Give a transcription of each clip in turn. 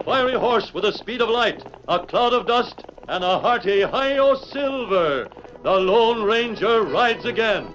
fiery horse with the speed of light, a cloud of dust, and a hearty hi-yo silver. The Lone Ranger rides again.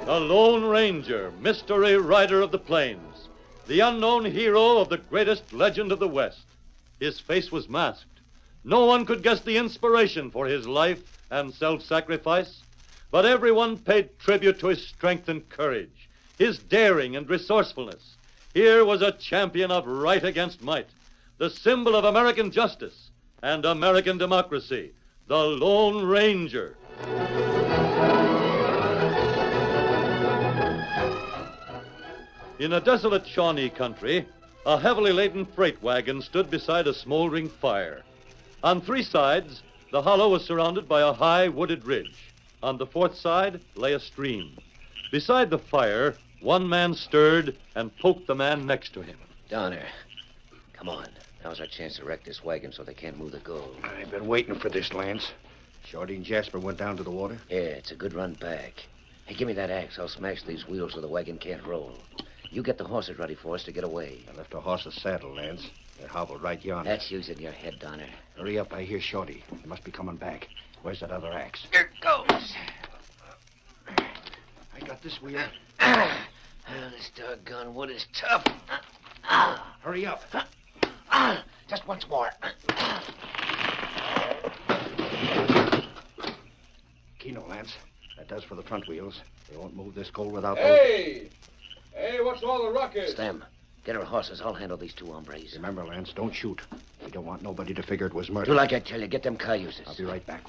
The Lone Ranger, mystery rider of the plains, the unknown hero of the greatest legend of the West. His face was masked. No one could guess the inspiration for his life and self-sacrifice, but everyone paid tribute to his strength and courage, his daring and resourcefulness. Here was a champion of right against might, the symbol of American justice and American democracy, the Lone Ranger. In a desolate Shawnee country, a heavily laden freight wagon stood beside a smoldering fire. On three sides, the hollow was surrounded by a high wooded ridge. On the fourth side lay a stream. Beside the fire, one man stirred and poked the man next to him. Donner, come on. Now's our chance to wreck this wagon so they can't move the gold. I've been waiting for this, Lance. Shorty and Jasper went down to the water? Yeah, it's a good run back. Hey, give me that axe. I'll smash these wheels so the wagon can't roll. You get the horses ready for us to get away. I left the horses saddled, Lance. They're hobbled right yonder. That's using your head, Donner. Hurry up, I hear Shorty. He must be coming back. Where's that other axe? Here goes. I got this wheel. This doggone wood is tough. Hurry up. Just once more. Keno, Lance. That does for the front wheels. They won't move this gold without Hey! Hey, what's all the ruckus? Stem, get our horses. I'll handle these two hombres. Remember, Lance, don't shoot. We don't want nobody to figure it was murder. Do like I tell you. Get them cayuses. I'll be right back.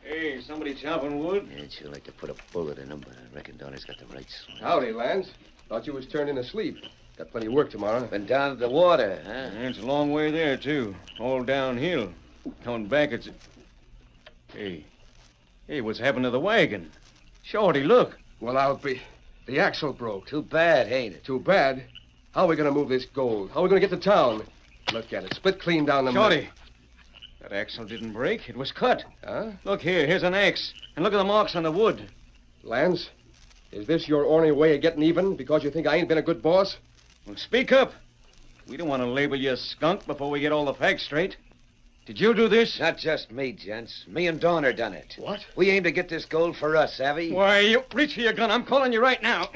Hey, somebody chopping wood? Yeah, I'd sure like to put a bullet in them, but I reckon Donner's got the right swing. Howdy, Lance. Thought you was turning asleep. Got plenty of work tomorrow. Been down to the water, huh? Yeah, it's a long way there, too. All downhill. Coming back, it's... Hey, what's happened to the wagon? Shorty, look. Well, I'll be... The axle broke. Too bad, ain't it? Too bad. How are we going to move this gold? How are we going to get to town? Look at it. Split clean down the middle. Shorty, that axle didn't break. It was cut. Huh? Look here. Here's an axe. And look at the marks on the wood. Lance, is this your ornery way of getting even because you think I ain't been a good boss? Well, speak up. We don't want to label you a skunk before we get all the facts straight. Did you do this? Not just me, gents. Me and Donner done it. What? We aim to get this gold for us, savvy? Why, you reach for your gun. I'm calling you right now.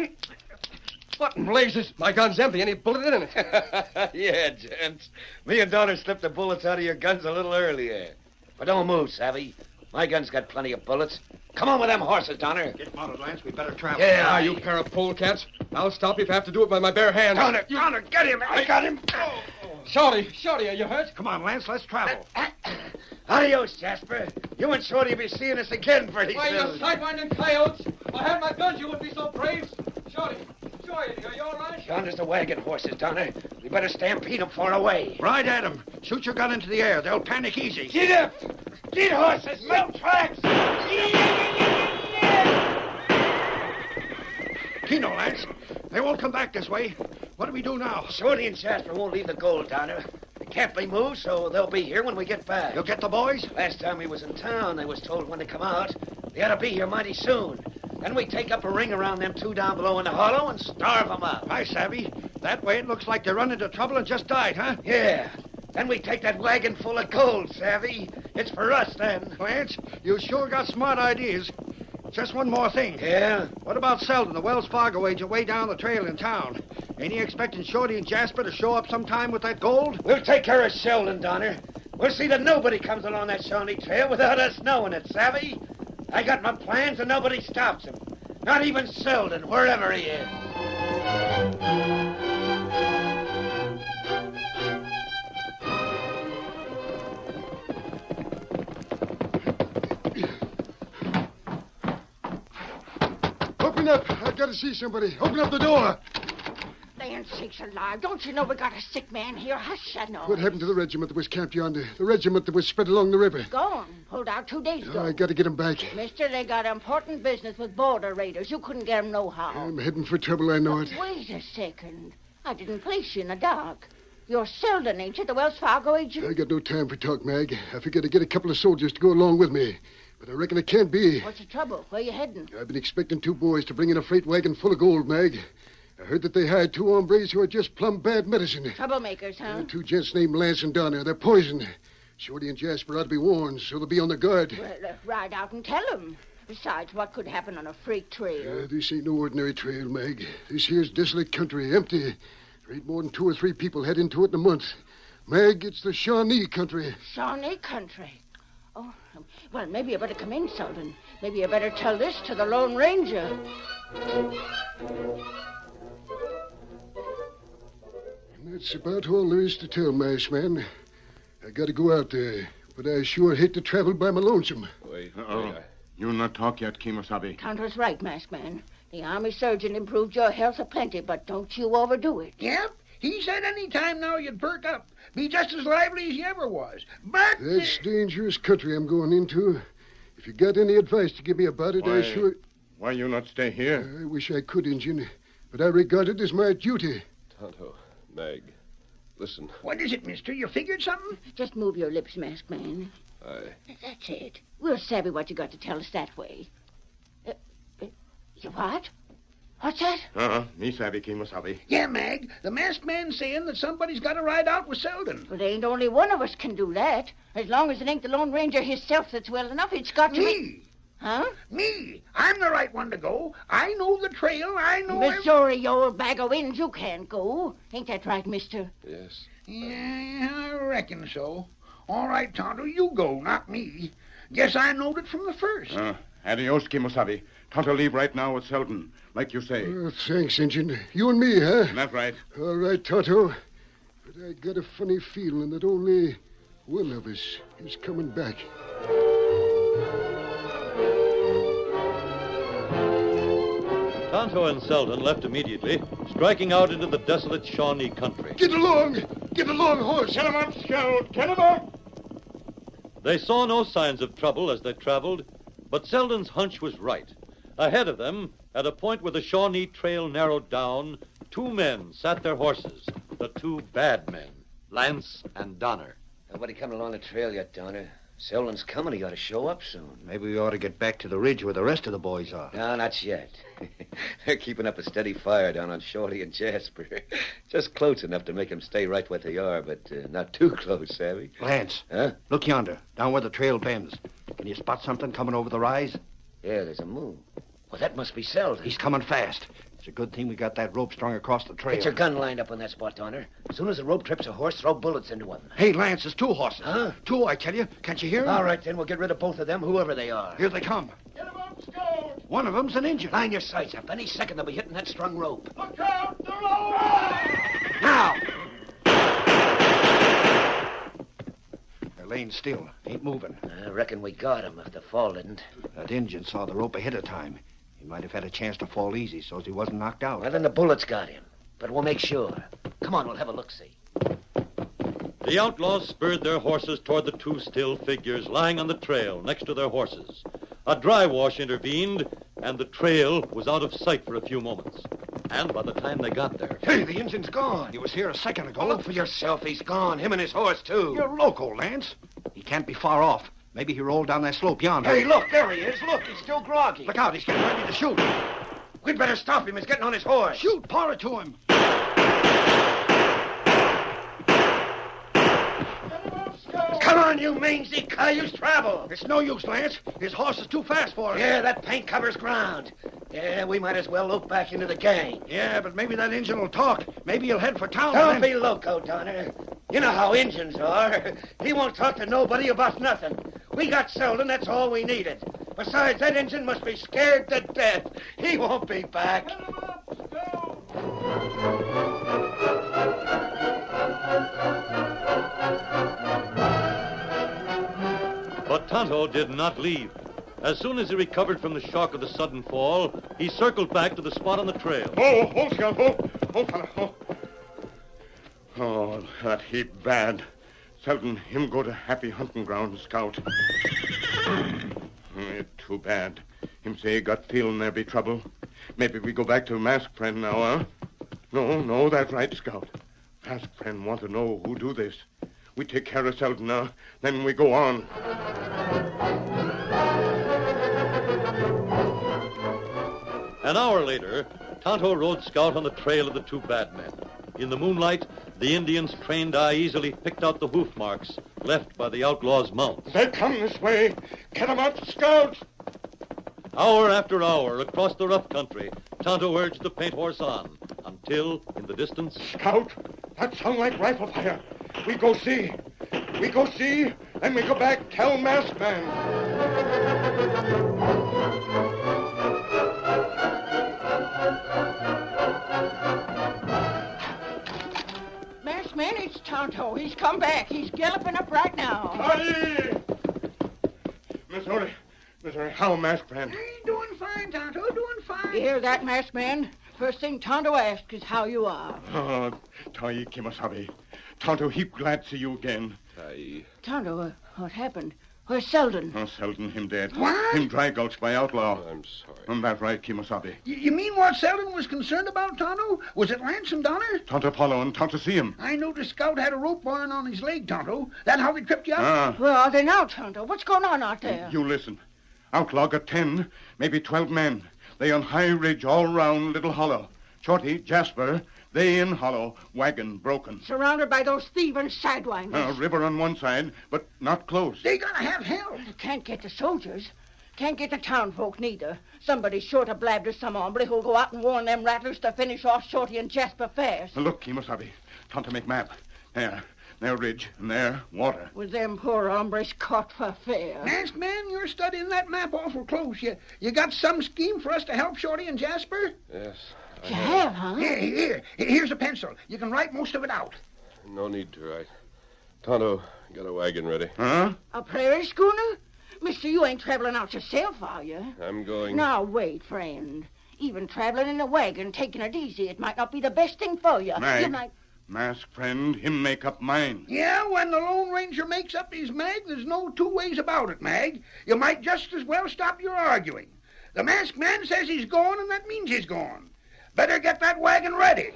What in blazes? My gun's empty. Any bullet in it? Yeah, gents. Me and Donner slipped the bullets out of your guns a little earlier. But don't move, savvy. My gun's got plenty of bullets. Come on with them horses, Donner. Get mounted, Lance. We better travel. Ah, you pair of polecats. I'll stop you if I have to do it by my bare hands. Donner, get him. I got him. Shorty, are you hurt? Come on, Lance. Let's travel. Adios, Jasper. You and Shorty will be seeing us again pretty Why, soon. you sidewinding coyotes. If I had my guns, you wouldn't be so brave. Shorty, are you all right? Yonder's the wagon horses, Donner. We better stampede them far away. Ride at him. Shoot your gun into the air. They'll panic easy. Get up! Get horses! Make tracks! Keno, Lance. They won't come back this way. What do we do now? Shorty and Jasper won't leave the gold down there. They can't be moved, so they'll be here when we get back. You'll get the boys? Last time we was in town, they was told when to come out. They ought to be here mighty soon. Then we take up a ring around them two down below in the hollow and starve them out. Hi, Savvy. That way it looks like they run into trouble and just died, huh? Yeah. Then we take that wagon full of gold, Savvy. It's for us then. Lance, you sure got smart ideas. Just one more thing. Yeah? What about Selden, the Wells Fargo agent way down the trail in town? Ain't he expecting Shorty and Jasper to show up sometime with that gold? We'll take care of Sheldon, Donner. We'll see that nobody comes along that Shawnee Trail without us knowing it, Savvy? I got my plans and nobody stops him. Not even Selden, wherever he is. Open up. I've got to see somebody. Open up the door. Land sakes alive. Don't you know we got a sick man here? Hush, I know. What happened to the regiment that was camped yonder? The regiment that was spread along the river? Gone. Pulled out 2 days ago. I got to get him back. Mister, they got important business with border raiders. You couldn't get 'em nohow. I'm heading for trouble, I know it. Wait a second. I didn't place you in the dark. You're Selden, ain't you? The Wells Fargo agent? I got no time for talk, Mag. I figured to get a couple of soldiers to go along with me. But I reckon it can't be. What's the trouble? Where you heading? I've been expecting 2 boys to bring in a freight wagon full of gold, Mag. I heard that they hired 2 hombres who are just plumb bad medicine. Troublemakers, huh? 2 gents named Lance and Donner. They're poison. Shorty and Jasper ought to be warned, so they'll be on the guard. Well, ride out and tell 'em. Besides, what could happen on a freight trail? This ain't no ordinary trail, Mag. This here's desolate country, empty. There ain't more than 2 or 3 people head into it in a month. Mag, it's the Shawnee country. Shawnee country. Oh, well, maybe you better come in, Selden. Maybe you better tell this to the Lone Ranger. That's about all there is to tell, Masked Man. I gotta go out there, but I sure hate to travel by my lonesome. Wait. You not talk yet, Kimosabe. Tonto's right, Masked Man. The army surgeon improved your health aplenty, but don't you overdo it. Yep. He said any time now you'd perk up. Be just as lively as you ever was. But... That's dangerous country I'm going into. If you got any advice to give me about it, I sure... Why you not stay here? I wish I could, Injun, but I regard it as my duty. Tonto, Meg, listen. What is it, mister? You figured something? Just move your lips, Masked Man. That's it. We'll savvy what you got to tell us that way. You what? What's that? Me savvy, Kimosabe. Yeah, Mag. The masked man's saying that somebody's got to ride out with Selden. Well, there ain't only one of us can do that. As long as it ain't the Lone Ranger himself that's well enough, it's got to be... Me. Huh? Me. I'm the right one to go. I know the trail. I know... Missouri, you old bag of winds, you can't go. Ain't that right, mister? Yes. Yeah, I reckon so. All right, Tonto, you go, not me. Guess I knowed it from the first. Adios, Kimosabe. Tonto leave right now with Selden, like you say. Thanks, Injun. You and me, huh? That's right. All right, Tonto. But I got a funny feeling that only one of us is coming back. Tonto and Selden left immediately, striking out into the desolate Shawnee country. Get along! Get along, horse! Get him up, Scout! Get him up! They saw no signs of trouble as they traveled, but Selden's hunch was right. Ahead of them, at a point where the Shawnee trail narrowed down, 2 men sat their horses, the 2 bad men, Lance and Donner. Nobody coming along the trail yet, Donner. Selden's coming. He ought to show up soon. Maybe we ought to get back to the ridge where the rest of the boys are. No, not yet. They're keeping up a steady fire down on Shorty and Jasper. Just close enough to make them stay right where they are, but not too close, Savvy. Lance, Huh? look yonder, down where the trail bends. Can you spot something coming over the rise? Yeah, there's a moon. Well, that must be Selden. He's coming fast. It's a good thing we got that rope strung across the trail. Get your gun lined up on that spot, Donner. As soon as the rope trips a horse, throw bullets into him. Hey, Lance, there's 2 horses. Huh? 2, I tell you. Can't you hear 'em? All right, then we'll get rid of both of them, whoever they are. Here they come. Get him up, Scout! One of them's an Injun. Line your sights up. Any second they'll be hitting that strung rope. Look out! They're over! Now! They're laying still. Ain't moving. I reckon we got him if the fall didn't. That Injun saw the rope ahead of time. He might have had a chance to fall easy so as he wasn't knocked out. Well, then the bullets got him. But we'll make sure. Come on, we'll have a look-see. The outlaws spurred their horses toward the two still figures lying on the trail next to their horses. A dry wash intervened, and the trail was out of sight for a few moments. And by the time they got there... Hey, the engine's gone. He was here a second ago. Look for yourself. He's gone. Him and his horse, too. You're loco, Lance. He can't be far off. Maybe he rolled down that slope yonder. Hey, look, there he is. Look, he's still groggy. Look out, he's getting ready to shoot. We'd better stop him. He's getting on his horse. Shoot, pour it to him. Come on, you mangy cayuse, travel. It's no use, Lance. His horse is too fast for us. Yeah, that paint covers ground. Yeah, we might as well lope back into the gang. Yeah, but maybe that engine will talk. Maybe he'll head for town. Don't be loco, Donner. You know how Injuns are. He won't talk to nobody about nothing. We got Selden, that's all we needed. Besides, that engine must be scared to death. He won't be back. But Tonto did not leave. As soon as he recovered from the shock of the sudden fall, he circled back to the spot on the trail. Oh, Scout, fella, Oh, that heap bad. Selden, him go to happy hunting ground, Scout. Too bad. Him say gut feeling there be trouble. Maybe we go back to Mask Friend now, huh? No, that's right, Scout. Mask Friend want to know who do this. We take care of Selden now, then we go on. An hour later, Tonto rode Scout on the trail of the two bad men. In the moonlight, the Indians' trained eye easily picked out the hoof marks left by the outlaws' mounts. They come this way. Get 'em up, Scout. Hour after hour, across the rough country, Tonto urged the paint horse on, until, in the distance... Scout, that sound like rifle fire. We go see, then we go back, tell Masked Man. Masked Man, it's Tonto. He's come back. He's galloping up right now. Aye! Missouri, how, Masked Man? Hey, doing fine, Tonto, doing fine. You hear that, Masked Man? First thing Tonto asks is how you are. Oh, Tai Kimasabi. Tonto, heap glad to see you again. Tonto, what happened? Where's Selden? Oh, Selden, him dead. What? Him dry gulched by outlaw. I'm sorry. That's right, Kimasabi. You mean what Selden was concerned about, Tonto? Was it Lance and Donner? Tonto follow and Tonto see him. I know the scout had a rope burn on his leg, Tonto. That how they tripped you up? Ah, Where are they now, Tonto? What's going on out there? you listen. Outlaw got 10, maybe 12 men. They on high ridge all round Little Hollow. Shorty, Jasper, they in hollow, wagon broken. Surrounded by those thieving sidewinders. River on one side, but not close. They gotta have help. Can't get the soldiers. Can't get the town folk neither. Somebody's sure to blab to some hombre who'll go out and warn them rattlers to finish off Shorty and Jasper fast. Look, Kimasabi. Tonto make map. There ridge, and there water. With them poor hombres caught for fair. Masked Man, you're studying that map awful close. You got some scheme for us to help Shorty and Jasper? Yes. You have, huh? Here's a pencil. You can write most of it out. No need to write. Tonto, got a wagon ready. Huh? A prairie schooner? Mister, you ain't traveling out yourself, are you? I'm going... Now, wait, friend. Even traveling in a wagon, taking it easy, it might not be the best thing for you. Mag. You might... Masked Friend, him make up mind. Yeah, when the Lone Ranger makes up his mag, there's no two ways about it, Mag. You might just as well stop your arguing. The Masked Man says he's gone, and that means he's gone. Better get that wagon ready.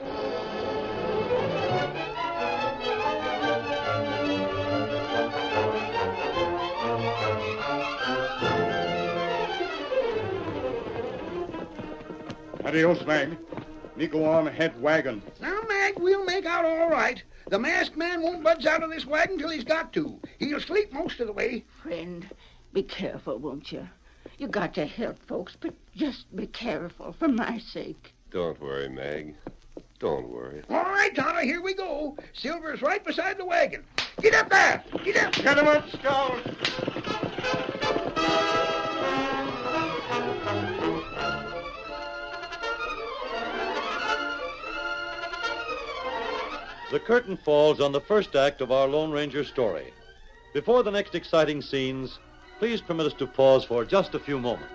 Adios, Mag. Me go on ahead wagon. Now, Mag, we'll make out all right. The Masked Man won't budge out of this wagon till he's got to. He'll sleep most of the way. Friend, be careful, won't you? You got to help folks, but just be careful for my sake. Don't worry, Mag. Don't worry. All right, Tonto, here we go. Silver's right beside the wagon. Get up there! Get up! Get him up, Scout! The curtain falls on the first act of our Lone Ranger story. Before the next exciting scenes, please permit us to pause for just a few moments.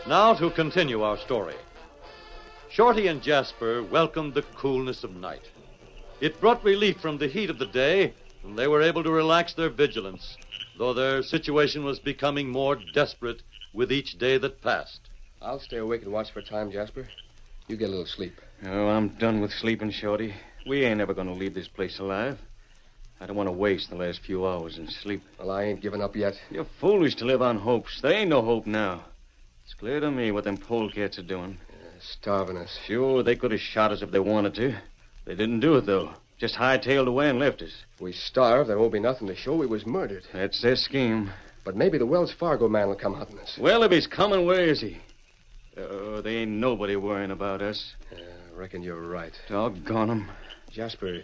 Now to continue our story. Shorty and Jasper welcomed the coolness of night. It brought relief from the heat of the day, and they were able to relax their vigilance, though their situation was becoming more desperate with each day that passed. I'll stay awake and watch for time, Jasper. You get a little sleep. Oh, I'm done with sleeping, Shorty. We ain't ever going to leave this place alive. I don't want to waste the last few hours in sleep. Well, I ain't given up yet. You're foolish to live on hopes. There ain't no hope now. It's clear to me what them polecats are doing. Starving us. Sure, they could have shot us if they wanted to. They didn't do it, though. Just hightailed away and left us. If we starve, there won't be nothing to show we was murdered. That's their scheme. But maybe the Wells Fargo man will come hunting us. Well, if he's coming, where is he? Oh, there ain't nobody worrying about us. I reckon you're right. Doggone 'em. Jasper,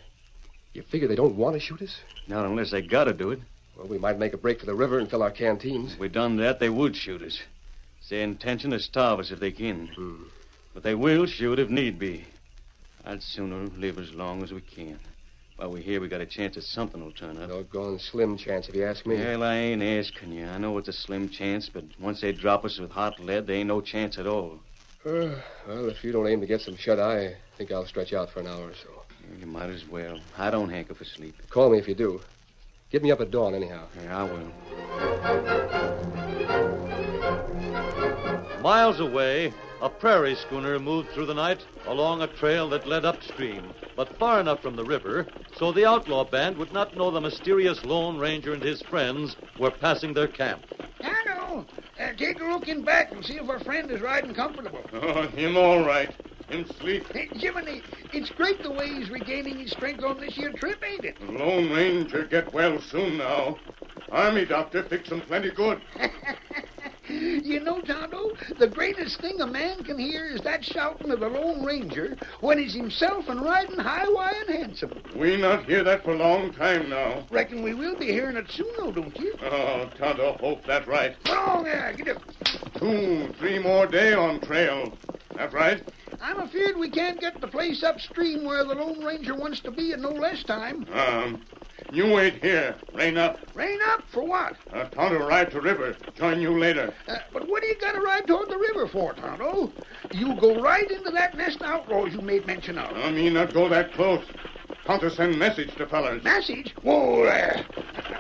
you figure they don't want to shoot us? Not unless they gotta do it. Well, we might make a break for the river and fill our canteens. If we done that, they would shoot us. It's their intention to starve us if they can. But they will shoot if need be. I'd sooner live as long as we can. While we're here, we got a chance that something will turn up. Doggone slim chance, if you ask me. Well, I ain't asking you. I know it's a slim chance, but once they drop us with hot lead, there ain't no chance at all. Well, if you don't aim to get some shut-eye, I think I'll stretch out for an hour or so. You might as well. I don't hanker for sleep. Call me if you do. Get me up at dawn, anyhow. Yeah, I will. Miles away, a prairie schooner moved through the night along a trail that led upstream, but far enough from the river so the outlaw band would not know the mysterious Lone Ranger and his friends were passing their camp. Tonto, take a look in back and see if our friend is riding comfortable. Oh, him all right. Him sleep. Hey, Jiminy, it's great the way he's regaining his strength on this here trip, ain't it? The Lone Ranger get well soon now. Army doctor fix him plenty good. You know, Tonto, the greatest thing a man can hear is that shouting of the Lone Ranger when he's himself and riding high, wide, and handsome. We not hear that for a long time now. Reckon we will be hearing it soon, though, don't you? Oh, Tonto, hope that right. Oh, yeah, get up. 2-3 more day on trail. That right? I'm afeard we can't get the place upstream where the Lone Ranger wants to be in no less time. You wait here. Rain up. Rain up? For what? Tonto ride to river. Join you later. But what do you got to ride toward the river for, Tonto? You go right into that nest of outlaws you made mention of. I mean not go that close. Tonto send message to fellers. Message? Whoa,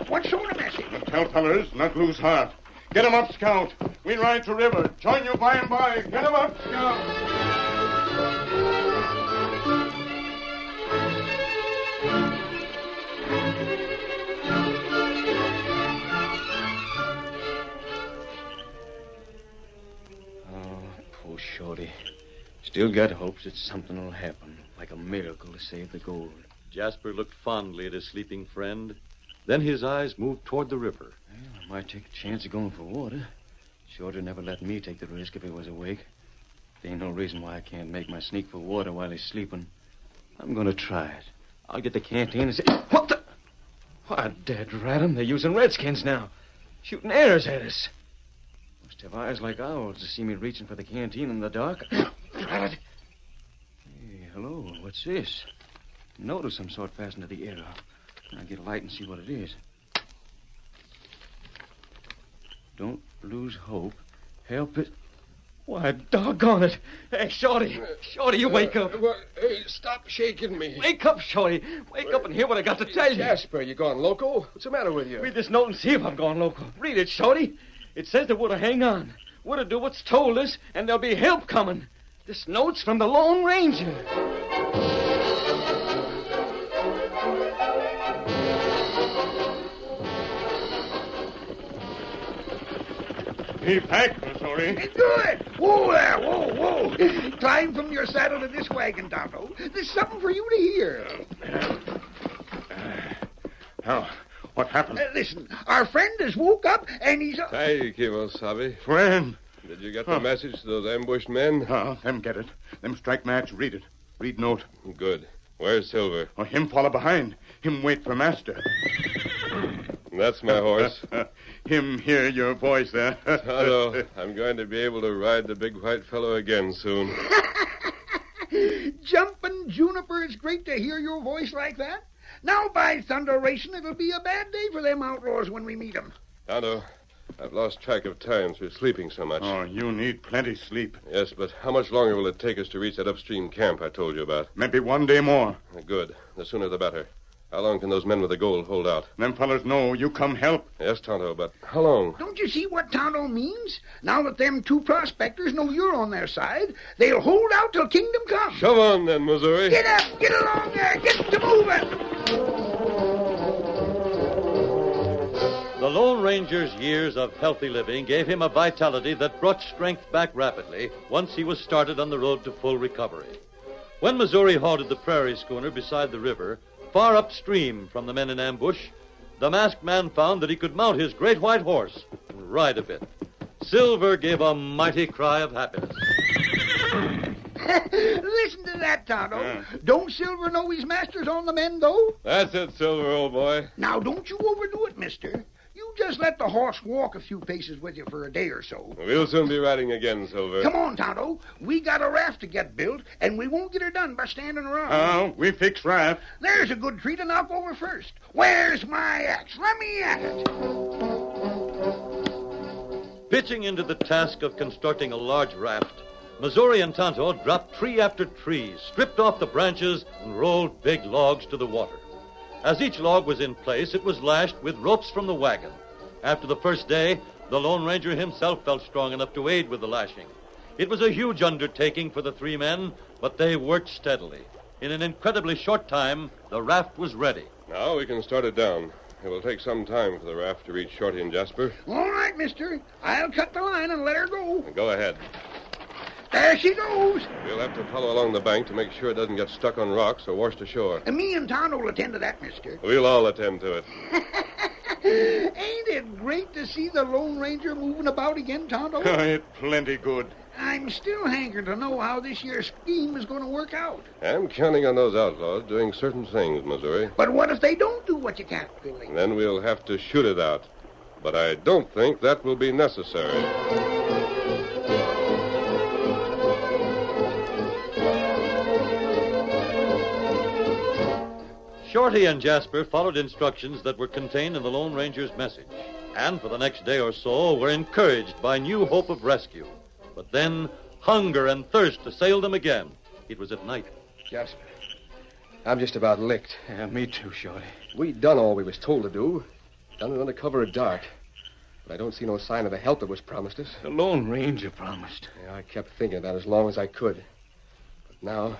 what sort of message? Tell fellers not lose heart. Get 'em up, Scout. We ride to river. Join you by and by. Get 'em up, Scout. Shorty. Still got hopes that something will happen, like a miracle to save the gold. Jasper looked fondly at his sleeping friend. Then his eyes moved toward the river. Well, I might take a chance of going for water. Shorty never let me take the risk if he was awake. There ain't no reason why I can't make my sneak for water while he's sleeping. I'm going to try it. I'll get the canteen and say... What the... Why, dead rat 'em. They're using redskins now. Shooting arrows at us. Must have eyes like owls to see me reaching for the canteen in the dark. Rat it. Hey, hello. What's this? Note of some sort fastened to the arrow. I'll get a light and see what it is. Don't lose hope. Help it. Why, doggone it. Hey, Shorty. Shorty, you wake up. Hey, stop shaking me. Wake up, Shorty. Wake up and hear what I got to tell you. Jasper, you gone loco? What's the matter with you? Read this note and see if I'm going loco. Read it, Shorty. It says that we're to hang on. We're to do what's told us, and there'll be help coming. This note's from the Lone Ranger. He packed, Missouri. Good. Whoa there, whoa. Climb from your saddle to this wagon, Tonto. There's something for you to hear. Now, what happened? Listen, our friend has woke up, and he's... Hey, Kimosabe. Friend. Did you get the message to those ambushed men? Them get it. Them strike match, read it. Read note. Good. Where's Silver? Him follow behind. Him wait for master. That's my horse. Him hear your voice, eh? Tonto, I'm going to be able to ride the big white fellow again soon. Jumping Juniper, it's great to hear your voice like that. Now, by thunder racing, it'll be a bad day for them outlaws when we meet 'em. Tonto, I've lost track of time through sleeping so much. Oh, you need plenty sleep. Yes, but how much longer will it take us to reach that upstream camp I told you about? Maybe one day more. Good. The sooner the better. How long can those men with the gold hold out? Them fellas know you come help. Yes, Tonto, but how long? Don't you see what Tonto means? Now that them two prospectors know you're on their side, they'll hold out till kingdom come. Shove on then, Missouri. Get up! Get along there! Get to moving! The Lone Ranger's years of healthy living gave him a vitality that brought strength back rapidly once he was started on the road to full recovery. When Missouri halted the prairie schooner beside the river, far upstream from the men in ambush, the masked man found that he could mount his great white horse and ride a bit. Silver gave a mighty cry of happiness. Listen to that, Tonto. Don't Silver know his master's on the mend, though? That's it, Silver, old boy. Now, don't you overdo it, mister. You just let the horse walk a few paces with you for a day or so. We'll soon be riding again, Silver. Come on, Tonto. We got a raft to get built, and we won't get her done by standing around. We fix raft. There's a good tree to knock over first. Where's my axe? Let me at it. Pitching into the task of constructing a large raft, Missouri and Tonto dropped tree after tree, stripped off the branches, and rolled big logs to the water. As each log was in place, it was lashed with ropes from the wagon. After the first day, the Lone Ranger himself felt strong enough to aid with the lashing. It was a huge undertaking for the three men, but they worked steadily. In an incredibly short time, the raft was ready. Now we can start it down. It will take some time for the raft to reach Shorty and Jasper. All right, mister. I'll cut the line and let her go. Go ahead. There she goes. We'll have to follow along the bank to make sure it doesn't get stuck on rocks or washed ashore. And me and Tonto will attend to that, mister. We'll all attend to it. Ain't it great to see the Lone Ranger moving about again, Tonto? It's plenty good. I'm still hankering to know how this year's scheme is going to work out. I'm counting on those outlaws doing certain things, Missouri. But what if they don't do what you calculated? Then we'll have to shoot it out. But I don't think that will be necessary. Shorty and Jasper followed instructions that were contained in the Lone Ranger's message, and for the next day or so were encouraged by new hope of rescue. But then hunger and thirst assailed them again. It was at night. Jasper, I'm just about licked. Yeah, me too, Shorty. We done all we was told to do. Done it under cover of dark. But I don't see no sign of the help that was promised us. The Lone Ranger promised. Yeah, I kept thinking that as long as I could. But now,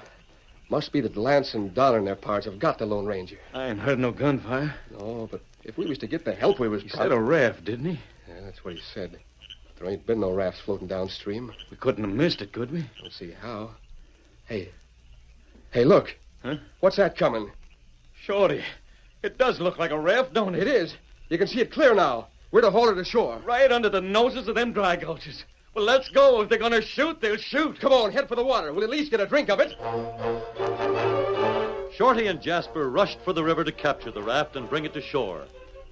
must be that Lance and Dollar and their parts have got the Lone Ranger. I ain't heard no gunfire. No, but if we was to get the help we was He said a raft, didn't he? Yeah, that's what he said. There ain't been no rafts floating downstream. We couldn't have missed it, could we? Don't see how. Hey, look. Huh? What's that coming? Shorty, it does look like a raft, don't it? It is. You can see it clear now. We're to haul it ashore. Right under the noses of them dry gulches. Well, let's go. If they're going to shoot, they'll shoot. Come on, head for the water. We'll at least get a drink of it. Shorty and Jasper rushed for the river to capture the raft and bring it to shore.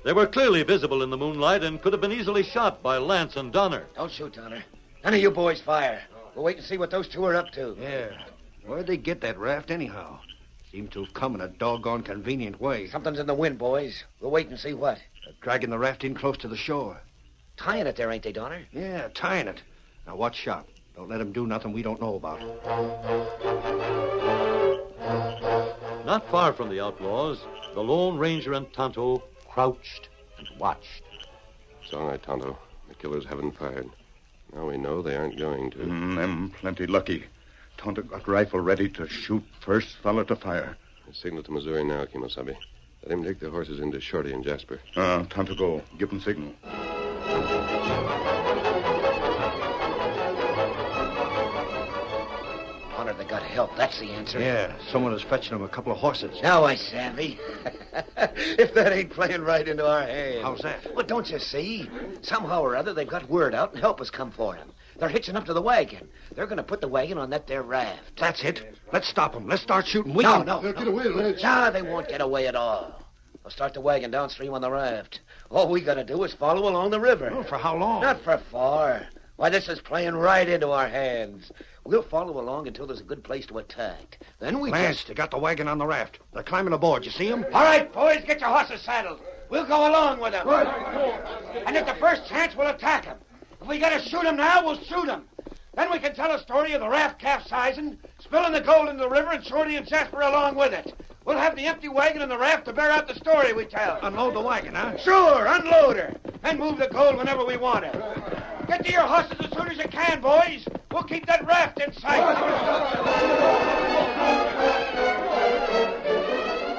They were clearly visible in the moonlight and could have been easily shot by Lance and Donner. Don't shoot, Donner. None of you boys fire. We'll wait and see what those two are up to. Yeah. Where'd they get that raft anyhow? Seemed to have come in a doggone convenient way. Something's in the wind, boys. We'll wait and see what. They're dragging the raft in close to the shore. Tying it there, ain't they, Donner? Yeah, tying it. Now watch sharp. Don't let them do nothing we don't know about. Not far from the outlaws, the Lone Ranger and Tonto crouched and watched. It's all right, Tonto. The killers haven't fired. Now we know they aren't going to. Them plenty lucky. Tonto got rifle ready to shoot first fella to fire. Signal to Missouri now, Kimosabe. Let him take the horses into Shorty and Jasper. Tonto go. Give him signal. Donner, they got help. That's the answer. Yeah, someone is fetching them a couple of horses. Now I savvy. If that ain't playing right into our hands. How's that? Well, don't you see? Somehow or other, they've got word out and help has come for them. They're hitching up to the wagon. They're going to put the wagon on that there raft. That's it. Let's stop them. Let's start shooting. No. Get away, Lance. No, they won't get away at all. We'll start the wagon downstream on the raft. All we gotta do is follow along the river. Oh, for how long? Not for far. Why, this is playing right into our hands. We'll follow along until there's a good place to attack. Then we Lance, they got the wagon on the raft. They're climbing aboard. You see them? All right, boys, get your horses saddled. We'll go along with them. And at the first chance, we'll attack them. If we gotta shoot them now, we'll shoot them. Then we can tell a story of the raft capsizing, spilling the gold into the river, and Shorty and Jasper along with it. We'll have the empty wagon and the raft to bear out the story we tell. Unload the wagon, huh? Sure, unload her. And move the gold whenever we want it. Get to your horses as soon as you can, boys. We'll keep that raft in sight.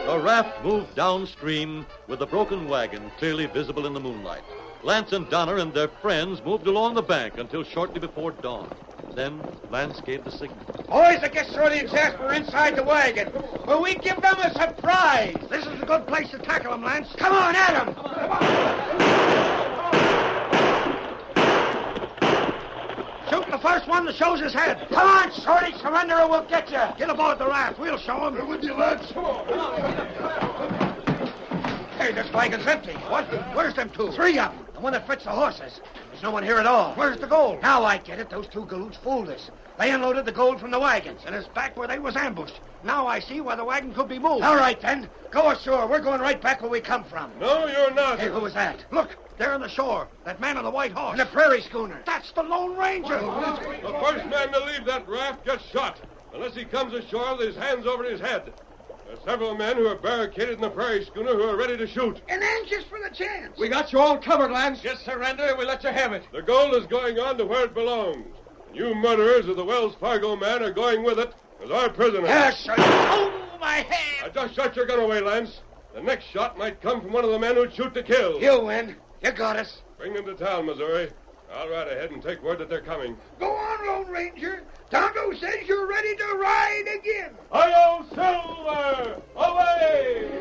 The raft moved downstream with the broken wagon clearly visible in the moonlight. Lance and Donner and their friends moved along the bank until shortly before dawn. Then Lance gave the signal. Boys, I guess Shorty and Jasper are inside the wagon. Will we give them a surprise? This is a good place to tackle them, Lance. Come on, at 'em. Shoot the first one that shows his head. Come on, Shorty, surrender or we'll get you. Get aboard the raft. We'll show them. With you, lads. Hey, this wagon's empty. What? Where's them two? Three of them. The one that fits the horses. There's no one here at all. Where's the gold? Now I get it. Those two galoots fooled us. They unloaded the gold from the wagons. And it's back where they was ambushed. Now I see why the wagon could be moved. All right, then. Go ashore. We're going right back where we come from. No, you're not. Hey, who was that? Look, there on the shore. That man on the white horse. In the prairie schooner. That's the Lone Ranger. The first man to leave that raft gets shot, unless he comes ashore with his hands over his head. There are several men who are barricaded in the prairie schooner who are ready to shoot. And anxious for the chance. We got you all covered, Lance. Just surrender, we let you have it. The gold is going on to where it belongs. You murderers of the Wells Fargo man are going with it as our prisoners. Yes, sir. Oh, my hand. Just shut your gun away, Lance. The next shot might come from one of the men who'd shoot to kill. You win. You got us. Bring them to town, Missouri. I'll ride ahead and take word that they're coming. Go on, Lone Ranger. Tonto says you're ready to ride again. Hi-yo, Silver! Away!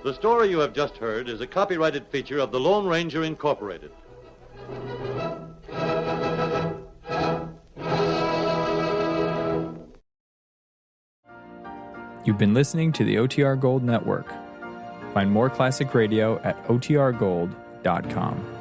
The story you have just heard is a copyrighted feature of the Lone Ranger Incorporated. You've been listening to the OTR Gold Network. Find more classic radio at otrgold.com.